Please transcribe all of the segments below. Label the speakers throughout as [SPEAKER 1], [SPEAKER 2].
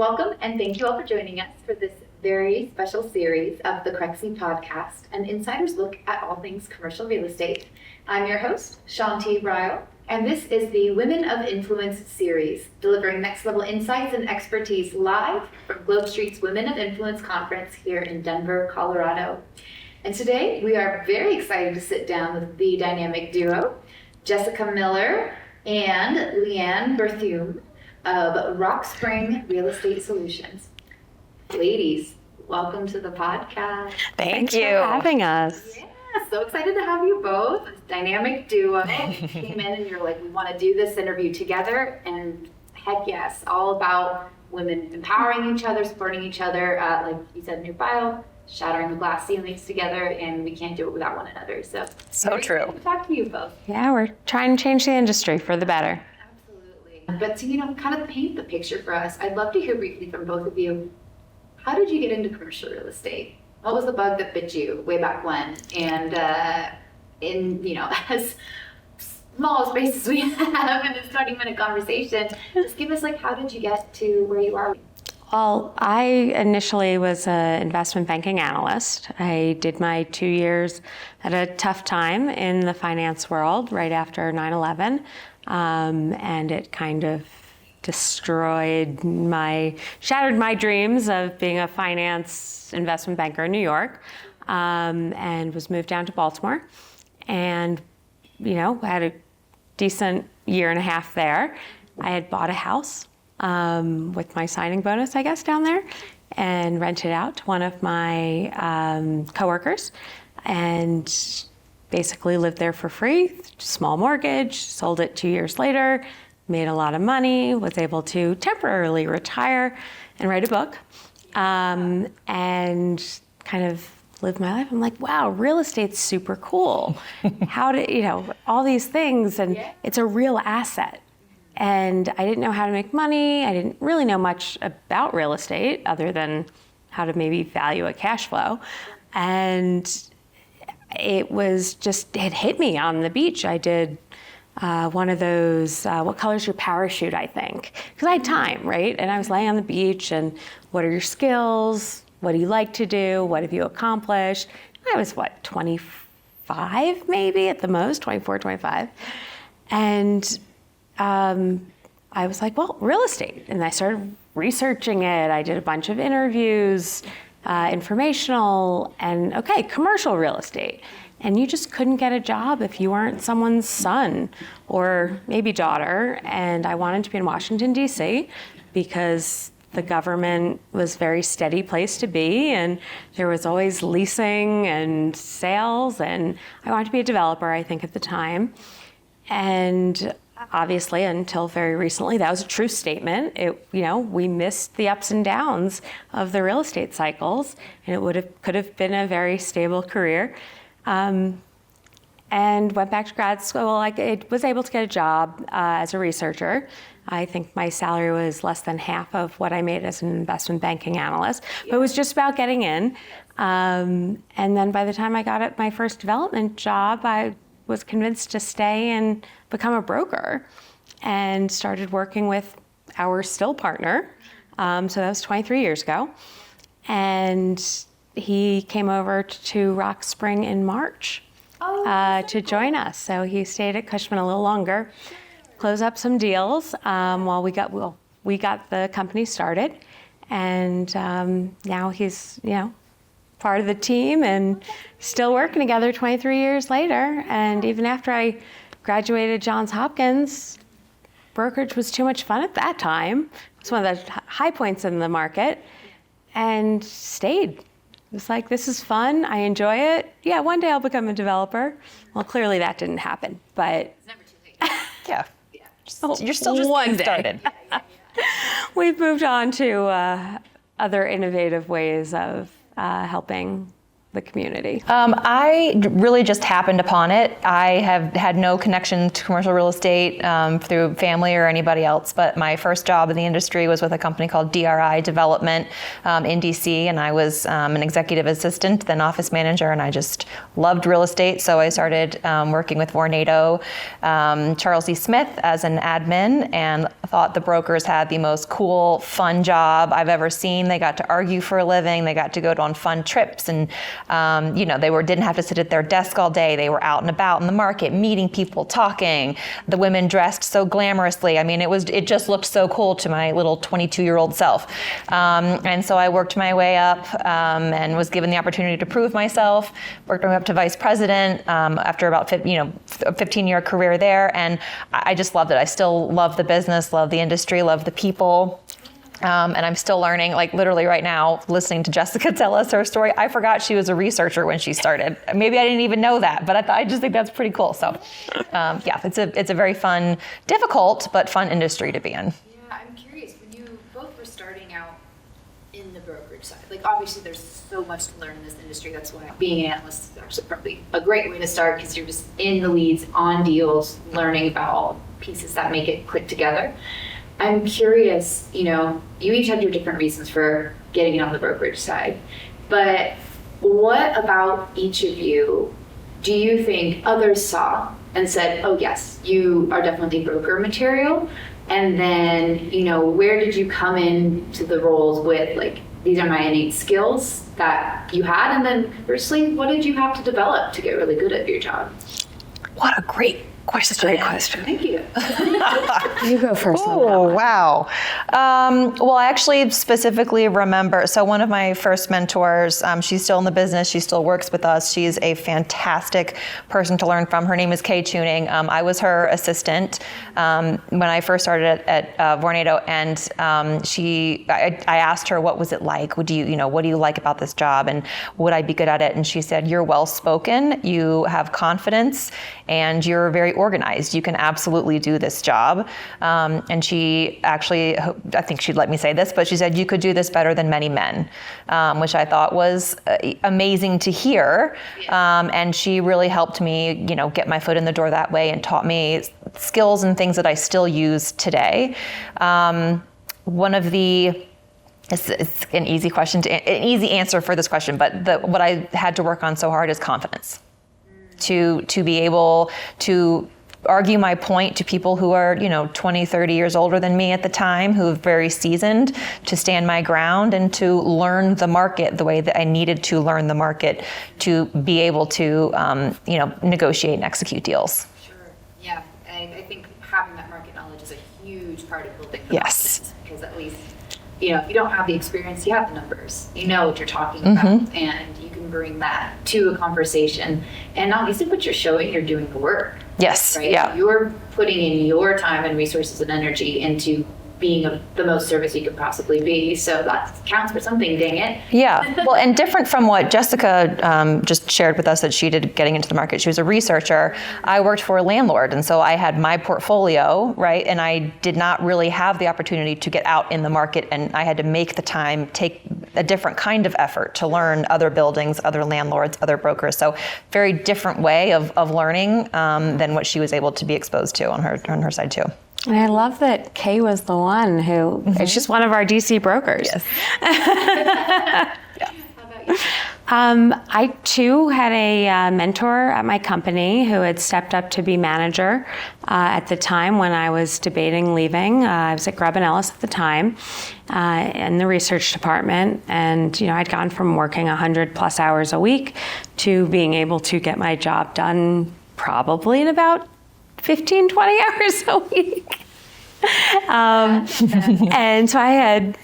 [SPEAKER 1] Welcome and thank you all for joining us for this very special series of the Crexi Podcast, an insider's look at all things commercial real estate. I'm your host, Shanti Ryle, and this is the Women of Influence series, delivering next-level insights and expertise live from GlobeSt's Women of Influence conference here in Denver, Colorado. And today we are very excited to sit down with the dynamic duo, Jessica Miller and Leanne Berthiaume of Rock Spring Real Estate Solutions. Ladies, welcome to the podcast.
[SPEAKER 2] Thanks
[SPEAKER 3] you
[SPEAKER 2] for having us.
[SPEAKER 1] Yeah, so excited to have you both. This dynamic duo came in and you're like, we want to do this interview together, and heck yes, all about women empowering each other, supporting each other, like you said in your bio, shattering the glass ceilings together, and we can't do it without one another. So
[SPEAKER 3] true.
[SPEAKER 1] To talk to you both.
[SPEAKER 2] Yeah, we're trying to change the industry for the better.
[SPEAKER 1] But to, kind of paint the picture for us, I'd love to hear briefly from both of you. How did you get into commercial real estate? What was the bug that bit you way back when? And as small a space as we have in this 20-minute conversation, just give us how did you get to where you are?
[SPEAKER 2] Well, I initially was an investment banking analyst. I did my 2 years at a tough time in the finance world right after 9/11. And it kind of shattered my dreams of being a finance investment banker in New York, and was moved down to Baltimore, and had a decent year and a half there. I had bought a house with my signing bonus, I guess, down there, and rented out to one of my coworkers, and basically lived there for free, small mortgage, sold it 2 years later, made a lot of money, was able to temporarily retire and write a book, and kind of live my life. I'm like, wow, real estate's super cool. How do, all these things, and it's a real asset. And I didn't know how to make money. I didn't really know much about real estate other than how to maybe value a cash flow. And it hit me on the beach. I did one of those, what color's your parachute, I think. Because I had time, right? And I was laying on the beach, and what are your skills? What do you like to do? What have you accomplished? I was, 25 maybe at the most, 24, 25. And I was like, well, real estate. And I started researching it. I did a bunch of interviews, informational, and commercial real estate. And you just couldn't get a job if you weren't someone's son or maybe daughter. And I wanted to be in Washington, D.C. because the government was a very steady place to be, and there was always leasing and sales, and I wanted to be a developer, I think, at the time. And obviously, until very recently, that was a true statement. We missed the ups and downs of the real estate cycles, and it could have been a very stable career. And went back to grad school. I was able to get a job as a researcher. I think my salary was less than half of what I made as an investment banking analyst, but it was just about getting in. And then by the time I got my first development job, I was convinced to stay and become a broker, and started working with our still partner. So that was 23 years ago. And he came over to Rock Spring in March to join us. So he stayed at Cushman a little longer, closed up some deals while we got the company started. And now he's, part of the team and still working together 23 years later. And even after I graduated Johns Hopkins, brokerage was too much fun at that time. It was one of the high points in the market, and stayed. It was like, this is fun, I enjoy it. Yeah, one day I'll become a developer. Well, clearly that didn't happen, but.
[SPEAKER 1] It's never too late.
[SPEAKER 3] Yeah. You're still just
[SPEAKER 2] one
[SPEAKER 3] getting
[SPEAKER 2] day.
[SPEAKER 3] started.
[SPEAKER 2] We've moved on to other innovative ways of helping the community?
[SPEAKER 3] I really just happened upon it. I have had no connection to commercial real estate through family or anybody else, but my first job in the industry was with a company called DRI Development in DC, and I was an executive assistant, then office manager, and I just loved real estate, so I started working with Vornado, Charles E. Smith as an admin, and thought the brokers had the most cool, fun job I've ever seen. They got to argue for a living, they got to go on fun trips, and they didn't have to sit at their desk all day. They were out and about in the market, meeting people, talking. The women dressed so glamorously. I mean, it just looked so cool to my little 22-year-old self. And so I worked my way up and was given the opportunity to prove myself. Worked my way up to vice president after about a 15-year career there, and I just loved it. I still love the business, love the industry, love the people. And I'm still learning, like literally right now, listening to Jessica tell us her story. I forgot she was a researcher when she started. Maybe I didn't even know that, but I just think that's pretty cool. So it's a very fun, difficult, but fun industry to be in.
[SPEAKER 1] Yeah, I'm curious, when you both were starting out in the brokerage side, like obviously there's so much to learn in this industry. That's why being an analyst is actually probably a great way to start, because you're just in the weeds on deals, learning about all pieces that make it click together. I'm curious, you each had your different reasons for getting on the brokerage side, but what about each of you do you think others saw and said, oh yes, you are definitely broker material? And then, where did you come into the roles with, like, these are my innate skills that you had? And then conversely, what did you have to develop to get really good at your job?
[SPEAKER 3] What a great question.
[SPEAKER 2] Great question.
[SPEAKER 1] Thank you.
[SPEAKER 2] You go first.
[SPEAKER 3] Oh, wow. Well, I actually specifically remember, so one of my first mentors, she's still in the business, she still works with us. She's a fantastic person to learn from. Her name is Kay Tuning. I was her assistant when I first started at Vornado, and I asked her, what was it like? What do you like about this job, and would I be good at it? And she said, you're well-spoken, you have confidence, and you're very organized. You can absolutely do this job. And she actually, I think she'd let me say this, but she said, you could do this better than many men, which I thought was amazing to hear. And she really helped me, get my foot in the door that way, and taught me skills and things that I still use today. One of the It's an easy question, an easy answer for this question, but what I had to work on so hard is confidence. To be able to argue my point to people who are, 20, 30 years older than me at the time, who are very seasoned, to stand my ground and to learn the market the way that I needed to learn the market to be able to, negotiate and execute deals.
[SPEAKER 1] Sure. Yeah. I think having that market knowledge is a huge part of building the
[SPEAKER 3] Yes.
[SPEAKER 1] because at least, if you don't have the experience, you have the numbers. You know what you're talking about, and you can bring that to a conversation. And obviously, what you're showing, you're doing the work.
[SPEAKER 3] Yes.
[SPEAKER 1] Right?
[SPEAKER 3] Yeah.
[SPEAKER 1] You're putting in your time and resources and energy into being the most service you could possibly be. So that counts for something, dang it.
[SPEAKER 3] Yeah. Well, and different from what Jessica just shared with us that she did getting into the market. She was a researcher. I worked for a landlord, and so I had my portfolio, right? And I did not really have the opportunity to get out in the market, and I had to make the time, take a different kind of effort to learn other buildings, other landlords, other brokers. So very different way of learning than what she was able to be exposed to on her side too.
[SPEAKER 2] And I love that Kay was the one who, she's one of our DC brokers.
[SPEAKER 3] Yes.
[SPEAKER 1] How about you?
[SPEAKER 2] I too had a mentor at my company who had stepped up to be manager at the time when I was debating leaving. I was at Grubb & Ellis at the time in the research department, and I'd gone from working 100 plus hours a week to being able to get my job done probably in about 15, 20 hours a week. And so I had,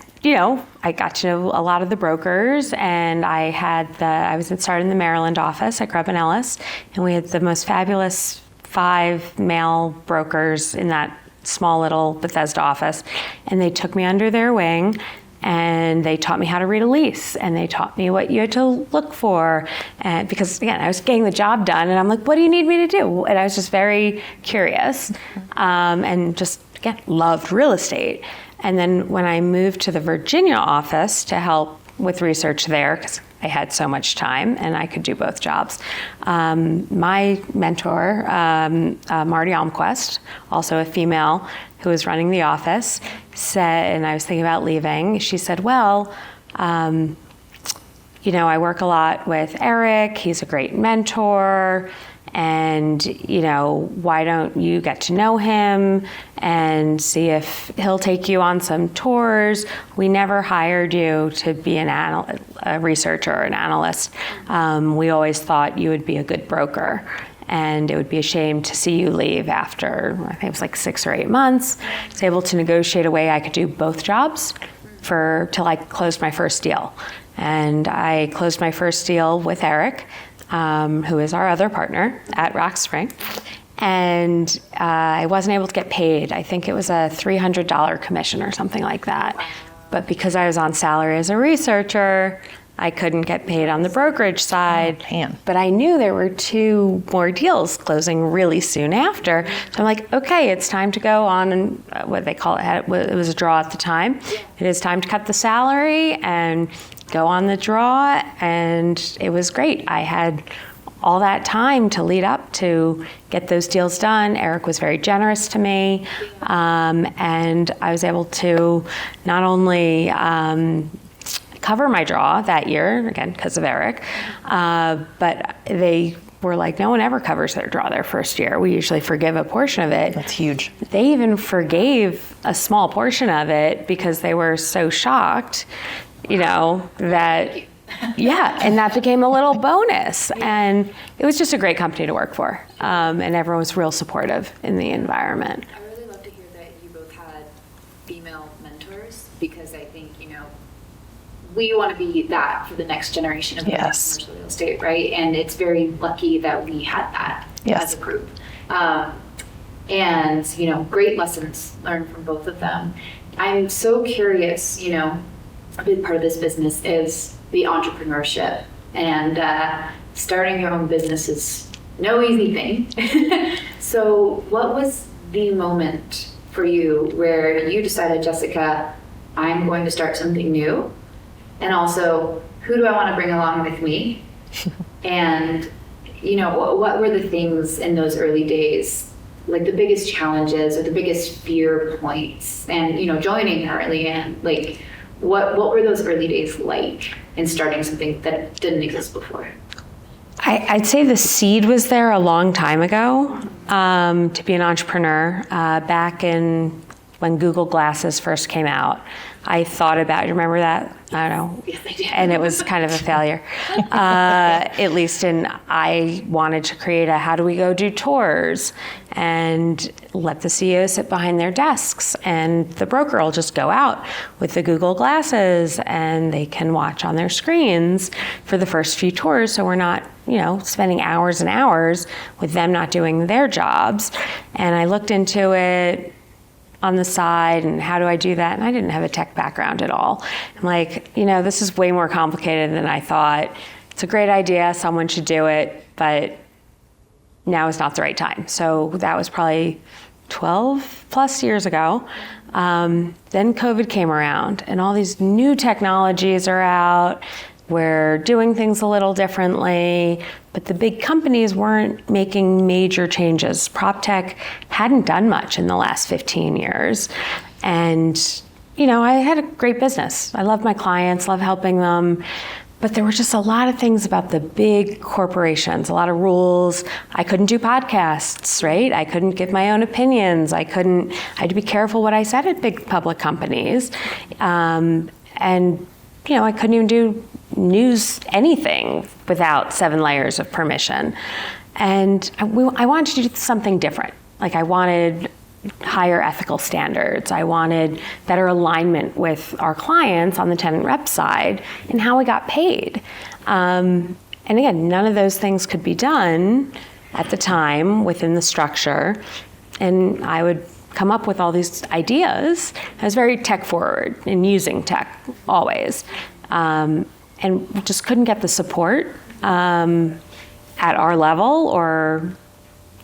[SPEAKER 2] I got to know a lot of the brokers, and I was started in the Maryland office at Grubb & Ellis, and we had the most fabulous 5 male brokers in that small little Bethesda office, and they took me under their wing. And they taught me how to read a lease, and they taught me what you had to look for. And because again, I was getting the job done, and I'm like, what do you need me to do? And I was just very curious, and just again, loved real estate. And then when I moved to the Virginia office to help with research there because I had so much time and I could do both jobs. My mentor, Marty Almquist, also a female who was running the office, said, and I was thinking about leaving, she said, well, you know, I work a lot with Eric, he's a great mentor, and, you know, why don't you get to know him and see if he'll take you on some tours? We never hired you to be a researcher or an analyst. We always thought you would be a good broker, and it would be a shame to see you leave after, I think it was like 6 or 8 months. I was able to negotiate a way I could do both jobs till I closed my first deal. And I closed my first deal with Eric, who is our other partner at Rock Spring. And I wasn't able to get paid. I think it was a $300 commission or something like that. But because I was on salary as a researcher, I couldn't get paid on the brokerage side.
[SPEAKER 3] Oh, man.
[SPEAKER 2] But I knew there were 2 more deals closing really soon after. So I'm like, okay, it's time to go on, and what they call it was a draw at the time. It is time to cut the salary and go on the draw, and it was great. I had all that time to lead up to get those deals done. Eric was very generous to me, and I was able to not only cover my draw that year, again, because of Eric, but they were like, no one ever covers their draw their first year. We usually forgive a portion of it.
[SPEAKER 3] That's huge.
[SPEAKER 2] They even forgave a small portion of it because they were so shocked, you know, that, yeah, and that became a little bonus. And it was just a great company to work for. And everyone was real supportive in the environment.
[SPEAKER 1] I really love to hear that you both had female mentors, because I think, you know, we want to be that for the next generation of commercial real estate, right? And it's very lucky that we had that as a group. And, you know, great lessons learned from both of them. I'm so curious, you know, a big part of this business is the entrepreneurship, and starting your own business is no easy thing. So what was the moment for you where you decided, Jessica, I'm going to start something new, and also who do I want to bring along with me? And, you know, what were the things in those early days, like the biggest challenges or the biggest fear points? And, you know, joining her, Leanne, like, what were those early days like in starting something that didn't exist before?
[SPEAKER 2] I'd say the seed was there a long time ago to be an entrepreneur. Back in when Google Glasses first came out, I thought about, you remember that? I don't know.
[SPEAKER 1] Yes, I do.
[SPEAKER 2] And it was kind of a failure. At least I wanted to create how do we go do tours and let the CEO sit behind their desks, and the broker will just go out with the Google Glasses and they can watch on their screens for the first few tours, so we're not, you know, spending hours and hours with them not doing their jobs. And I looked into it on the side, and how do I do that? And I didn't have a tech background at all. I'm like, you know, this is way more complicated than I thought. It's a great idea, someone should do it, but now is not the right time. So that was probably 12 plus years ago. Then COVID came around, and all these new technologies are out. We're doing things a little differently, but the big companies weren't making major changes. Prop tech hadn't done much in the last 15 years. And, you know, I had a great business. I loved my clients, loved helping them, but there were just a lot of things about the big corporations, a lot of rules. I couldn't do podcasts, right? I couldn't give my own opinions. I had to be careful what I said at big public companies. And, you know, I couldn't even do news anything without 7 layers of permission. And I wanted to do something different. Like, I wanted higher ethical standards. I wanted better alignment with our clients on the tenant rep side and how we got paid. And again, none of those things could be done at the time within the structure. And I would come up with all these ideas. I was very tech forward in using tech always. And just couldn't get the support at our level or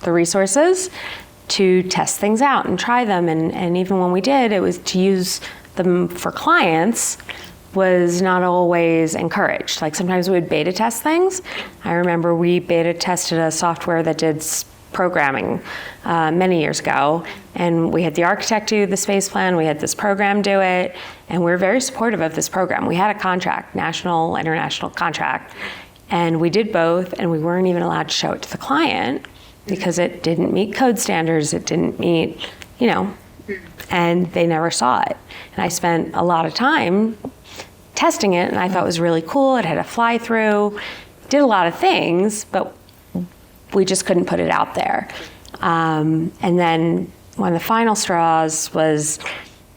[SPEAKER 2] the resources to test things out and try them. And even when we did, it was to use them for clients, was not always encouraged. Like sometimes we would beta test things. I remember we beta tested a software that did programming many years ago, and we had the architect do the space plan, we had this program do it, and we were very supportive of this program. We had a contract, national, international contract, and we did both, and we weren't even allowed to show it to the client because it didn't meet code standards, it didn't meet, and they never saw it. And I spent a lot of time testing it, and I thought it was really cool. It had a fly through, did a lot of things, but we just couldn't put it out there. And then one of the final straws was,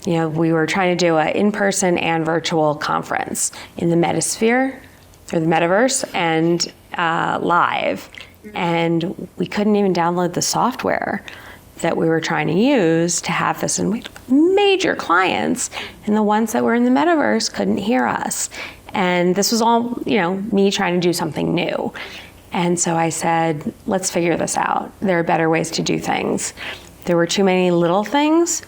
[SPEAKER 2] we were trying to do an in-person and virtual conference in the Metasphere, or the Metaverse, and live. And we couldn't even download the software that we were trying to use to have this. And we had major clients, and the ones that were in the Metaverse couldn't hear us. And this was all, me trying to do something new. And so I said, let's figure this out. There are better ways to do things. There were too many little things.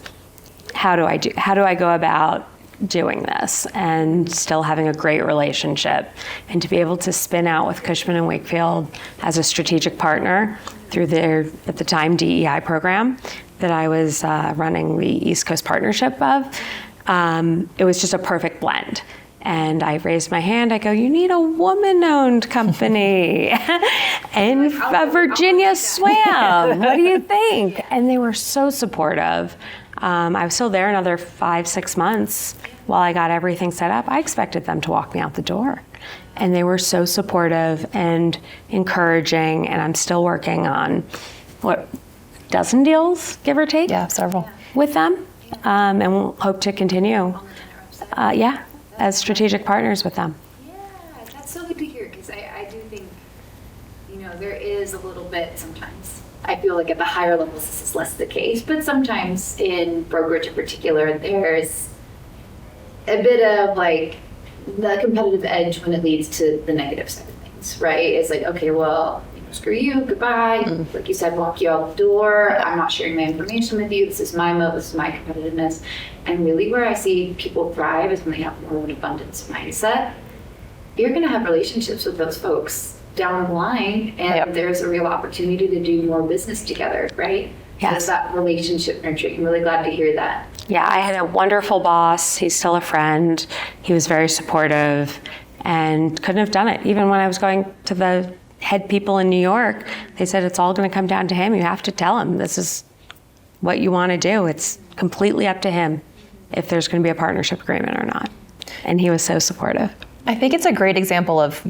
[SPEAKER 2] How do I go about doing this and still having a great relationship, and to be able to spin out with Cushman & Wakefield as a strategic partner through their, at the time, DEI program that I was running the East Coast partnership of. It was just a perfect blend. And I raised my hand. I go, you need a woman-owned company in Virginia Swam. What do you think? And they were so supportive. I was still there another 5-6 months while I got everything set up. I expected them to walk me out the door. And they were so supportive and encouraging. And I'm still working on, dozen deals, give or take?
[SPEAKER 3] Yeah, several.
[SPEAKER 2] With them. And we'll hope to continue. As strategic partners with them.
[SPEAKER 1] Yeah, that's so good to hear, because I do think, there is a little bit sometimes. I feel like at the higher levels this is less the case, but sometimes in brokerage in particular, there's a bit of like the competitive edge when it leads to the negative side of things, right? It's like, okay, well, screw you, goodbye. Like you said, walk you out the door. I'm not sharing my information with you. This is my moat. This is my competitiveness. And really where I see people thrive is when they have more of an abundance mindset. You're going to have relationships with those folks down the line, and there's a real opportunity to do more business together, right?
[SPEAKER 2] Yes.
[SPEAKER 1] So that relationship nurturing. I'm really glad to hear that.
[SPEAKER 2] Yeah, I had a wonderful boss. He's still a friend. He was very supportive and couldn't have done it. Even when I was going to the head people in New York, they said it's all going to come down to him. You have to tell him this is what you want to do. It's completely up to him if there's going to be a partnership agreement or not. And he was so supportive.
[SPEAKER 3] I think it's a great example of,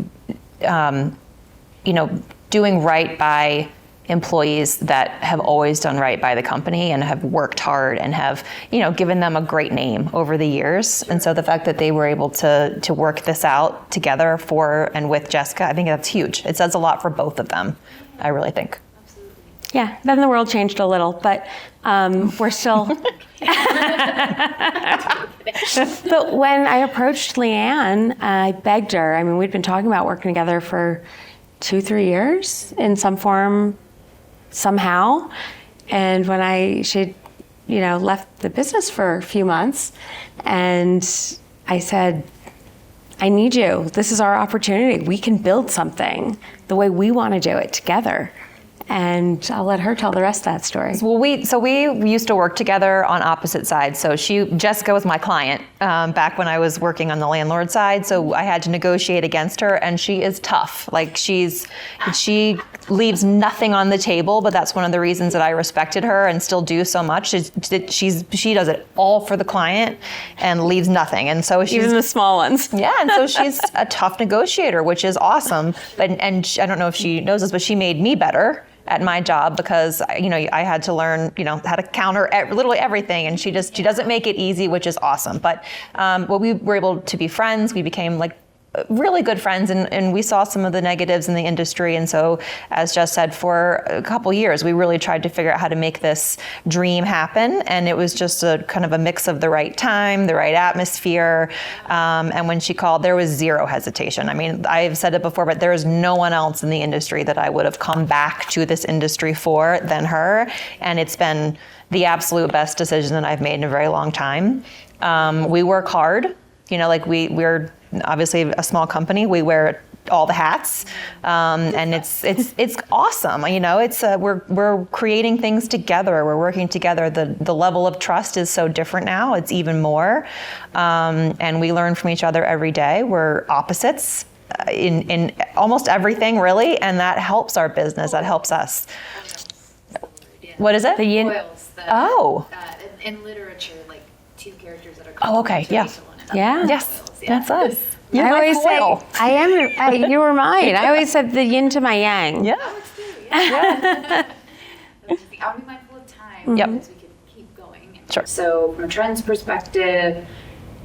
[SPEAKER 3] doing right by employees that have always done right by the company and have worked hard and have, given them a great name over the years. And so the fact that they were able to work this out together for and with Jessica, I think that's huge. It says a lot for both of them, I really think.
[SPEAKER 1] Absolutely.
[SPEAKER 2] Yeah, then the world changed a little, but we're still... But when I approached Leanne, I begged her. I mean, we'd been talking about working together for 2-3 years in some form, somehow. And when she left the business for a few months, and I said, I need you. This is our opportunity. We can build something the way we want to do it together. And I'll let her tell the rest of that story.
[SPEAKER 3] Well, we used to work together on opposite sides. So Jessica was my client back when I was working on the landlord side. So I had to negotiate against her, and she is tough. Like she leaves nothing on the table, but that's one of the reasons that I respected her and still do so much. She does it all for the client and leaves nothing. And so she's
[SPEAKER 2] even the small ones.
[SPEAKER 3] Yeah, and so she's a tough negotiator, which is awesome. And I don't know if she knows this, but she made me better at my job because I had to learn how to counter literally everything, and she doesn't make it easy, which is awesome. But we were able to be friends. We became like really good friends, and we saw some of the negatives in the industry. And so, as Jess said, for a couple years, we really tried to figure out how to make this dream happen. And it was just a kind of a mix of the right time, the right atmosphere. And when she called, there was zero hesitation. I mean, I've said it before, but there is no one else in the industry that I would have come back to this industry for than her. And it's been the absolute best decision that I've made in a very long time. We work hard. like we're obviously a small company. We wear all the hats, and it's awesome. It's we're creating things together. We're working together. The level of trust is so different now. It's even more, and we learn from each other every day. We're opposites in almost everything, really, and that helps our business. That helps us. What is it?
[SPEAKER 1] The foils.
[SPEAKER 3] Oh.
[SPEAKER 1] In literature, like two characters that are
[SPEAKER 3] okay, yeah.
[SPEAKER 1] to one another.
[SPEAKER 2] Yeah.
[SPEAKER 3] Yes,
[SPEAKER 1] Yeah.
[SPEAKER 3] that's us.
[SPEAKER 2] I always say, you were mine. I always said the yin to my yang.
[SPEAKER 3] Yeah.
[SPEAKER 1] I'll be mindful of time
[SPEAKER 3] Yep.
[SPEAKER 1] because we can keep going.
[SPEAKER 3] Sure.
[SPEAKER 1] So from a trends perspective,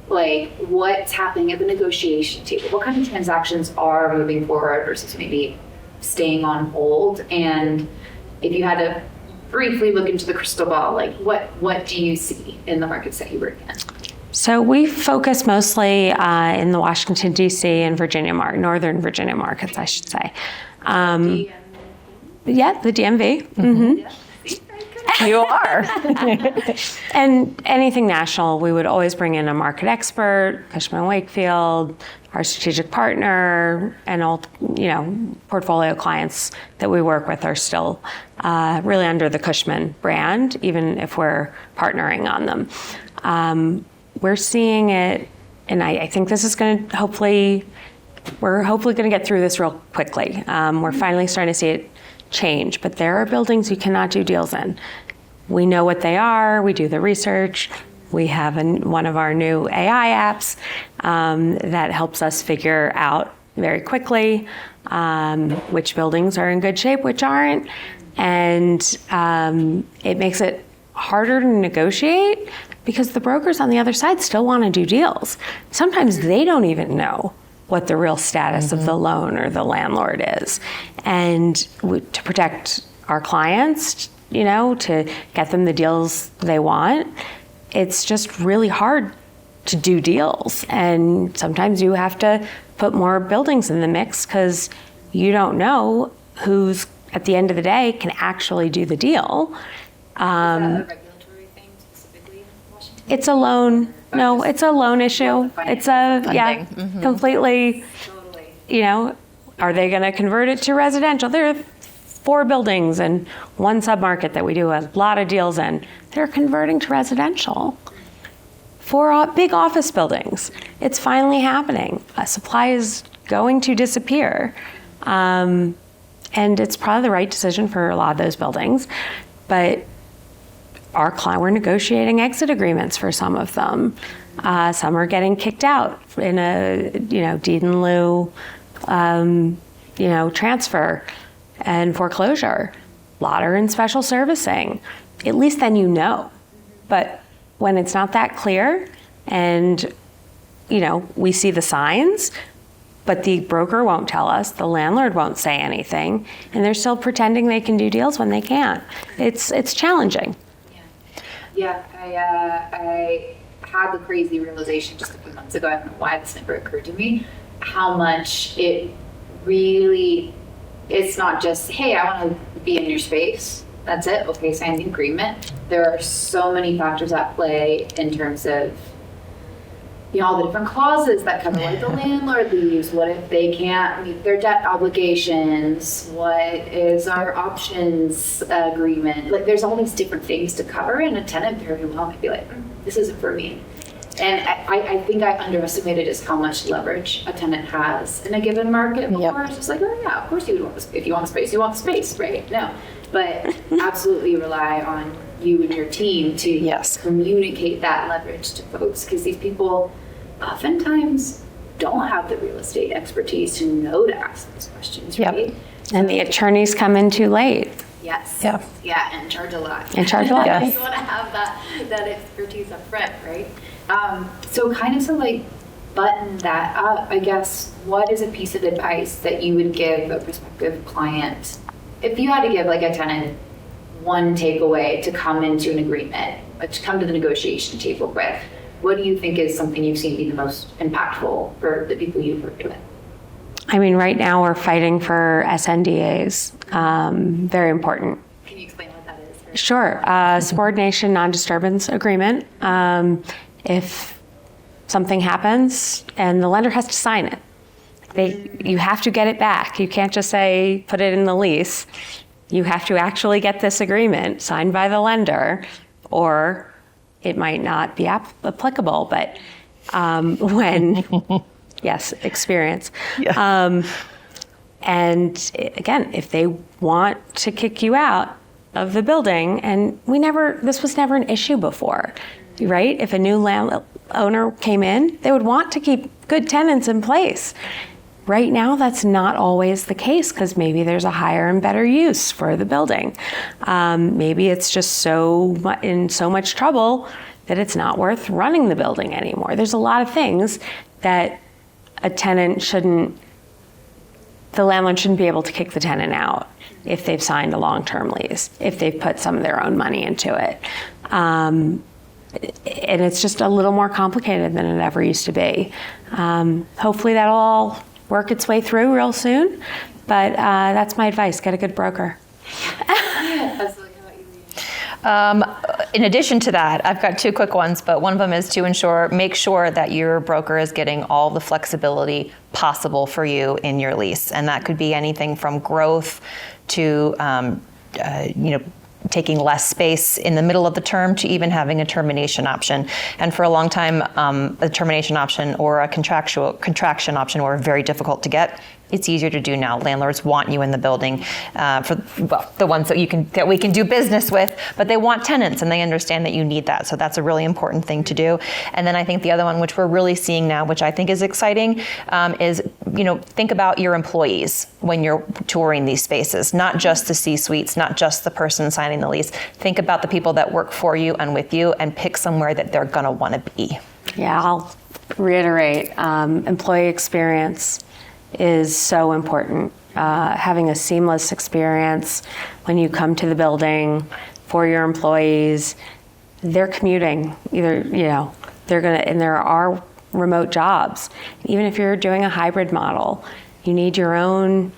[SPEAKER 1] like what's happening at the negotiation table? What kind of transactions are moving forward versus maybe staying on hold? And if you had to briefly look into the crystal ball, like what do you see in the markets that you work in?
[SPEAKER 2] So we focus mostly in the Washington, D.C. and Northern Virginia markets, I should say. Yeah, the DMV. Mm-hmm.
[SPEAKER 1] Yeah. See, very good.
[SPEAKER 3] You are.
[SPEAKER 2] And anything national, we would always bring in a market expert, Cushman & Wakefield, our strategic partner, and all, portfolio clients that we work with are still really under the Cushman brand, even if we're partnering on them. We're seeing it, and I think this is going to we're hopefully going to get through this real quickly. We're finally starting to see it change, but there are buildings you cannot do deals in. We know what they are. We do the research. We have one of our new AI apps that helps us figure out very quickly which buildings are in good shape, which aren't. And it makes it harder to negotiate because the brokers on the other side still want to do deals. Sometimes they don't even know what the real status of the loan or the landlord is. And to protect our clients, to get them the deals they want, it's just really hard to do deals. And sometimes you have to put more buildings in the mix because you don't know who's, at the end of the day, can actually do the deal.
[SPEAKER 1] Is that a regulatory thing specifically in Washington?
[SPEAKER 2] It's a loan. No, it's a loan issue. It's a, completely,
[SPEAKER 1] Totally.
[SPEAKER 2] Are they going to convert it to residential? There are 4 buildings and one submarket that we do a lot of deals in. They're converting to residential. 4 big office buildings. It's finally happening. Supply is going to disappear. And it's probably the right decision for a lot of those buildings. But our client, we're negotiating exit agreements for some of them. Some are getting kicked out in a, deed in lieu, transfer and foreclosure. A lot are in special servicing. At least then you know. But when it's not that clear and, we see the signs, but the broker won't tell us, the landlord won't say anything, and they're still pretending they can do deals when they can't. It's challenging.
[SPEAKER 1] Yeah, I had the crazy realization just a few months ago. I don't know why this never occurred to me, how much it really, it's not just, hey, I want to be in your space. That's it. Okay, sign the agreement. There are so many factors at play in terms of, all the different clauses that cover what if the landlord leaves, what if they can't meet their debt obligations, what is our options agreement. Like there's all these different things to cover, and a tenant very well might be like, this isn't for me. And I think I underestimated just how much leverage a tenant has in a given market before.
[SPEAKER 3] Yep.
[SPEAKER 1] It's just like, oh yeah, of course you would want the space. If you want the space, you want the space, right? No. But absolutely rely on you and your team to communicate that leverage to folks, because these people oftentimes don't have the real estate expertise to know to ask those questions, right?
[SPEAKER 2] And the attorneys come in too late.
[SPEAKER 1] Yes.
[SPEAKER 3] Yeah.
[SPEAKER 1] Yeah, and charge a lot.
[SPEAKER 2] And charge a lot.
[SPEAKER 3] Yes.
[SPEAKER 1] You want to have that expertise up front, right? So kind of to button that up, I guess, what is a piece of advice that you would give a prospective client if you had to give a tenant one takeaway to come into an agreement, to come to the negotiation table with? What do you think is something you've seen be the most impactful for the people you've worked with?
[SPEAKER 2] I mean, right now we're fighting for SNDAs. Very important.
[SPEAKER 1] Can you explain what that is?
[SPEAKER 2] Sure. Subordination non-disturbance agreement. If something happens and the lender has to sign it. You have to get it back. You can't just say, put it in the lease. You have to actually get this agreement signed by the lender, or it might not be applicable, but when, yes, experience.
[SPEAKER 3] Yeah.
[SPEAKER 2] And again, if they want to kick you out of the building, and this was never an issue before, right? If a new owner came in, they would want to keep good tenants in place. Right now, that's not always the case because maybe there's a higher and better use for the building. Maybe it's just in so much trouble that it's not worth running the building anymore. There's a lot of things that the landlord shouldn't be able to kick the tenant out if they've signed a long-term lease, if they've put some of their own money into it. And it's just a little more complicated than it ever used to be. Hopefully that'll all work its way through real soon, but that's my advice, get a good broker.
[SPEAKER 1] Absolutely. How about you,
[SPEAKER 3] In addition to that, I've got two quick ones, but one of them is to make sure that your broker is getting all the flexibility possible for you in your lease. And that could be anything from growth to, taking less space in the middle of the term to even having a termination option. And for a long time, a termination option or a contraction option were very difficult to get. It's easier to do now. Landlords want you in the building the ones that we can do business with, but they want tenants and they understand that you need that. So that's a really important thing to do. And then I think the other one, which we're really seeing now, which I think is exciting, is think about your employees when you're touring these spaces, not just the C-suites, not just the person signing the lease. Think about the people that work for you and with you, and pick somewhere that they're going to want to be.
[SPEAKER 2] Yeah, I'll reiterate, employee experience is so important. Having a seamless experience when you come to the building for your employees. They're commuting, and there are remote jobs. Even if you're doing a hybrid model, you need your own,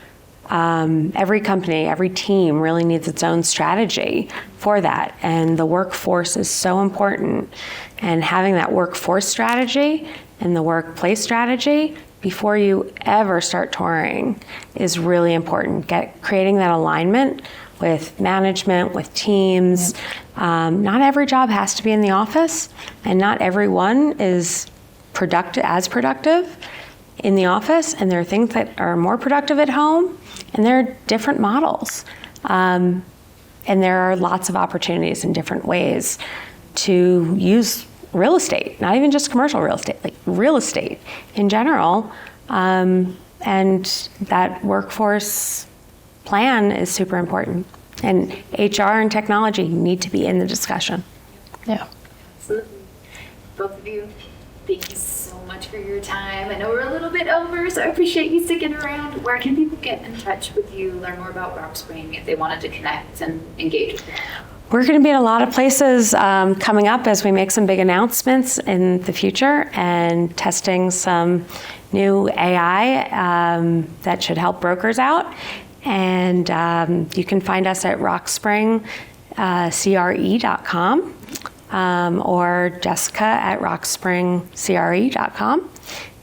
[SPEAKER 2] every company, every team really needs its own strategy for that. And the workforce is so important. And having that workforce strategy and the workplace strategy before you ever start touring is really important. Creating that alignment with management, with teams. Not every job has to be in the office, and not everyone is as productive in the office, and there are things that are more productive at home, and there are different models. And there are lots of opportunities in different ways to use real estate, not even just commercial real estate, like real estate in general. And that workforce plan is super important. And HR and technology need to be in the discussion.
[SPEAKER 3] Yeah.
[SPEAKER 1] Absolutely. Both of you, thank you so much for your time. I know we're a little bit over, so I appreciate you sticking around. Where can people get in touch with you, learn more about Rock Spring if they wanted to connect and engage with you?
[SPEAKER 2] We're going to be in a lot of places coming up as we make some big announcements in the future, and testing some new AI that should help brokers out. And you can find us at rockspringcre.com or Jessica at rockspringcre.com.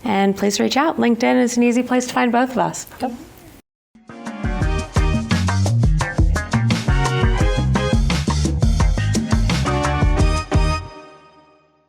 [SPEAKER 2] And please reach out. LinkedIn is an easy place to find both of us.
[SPEAKER 3] Yep.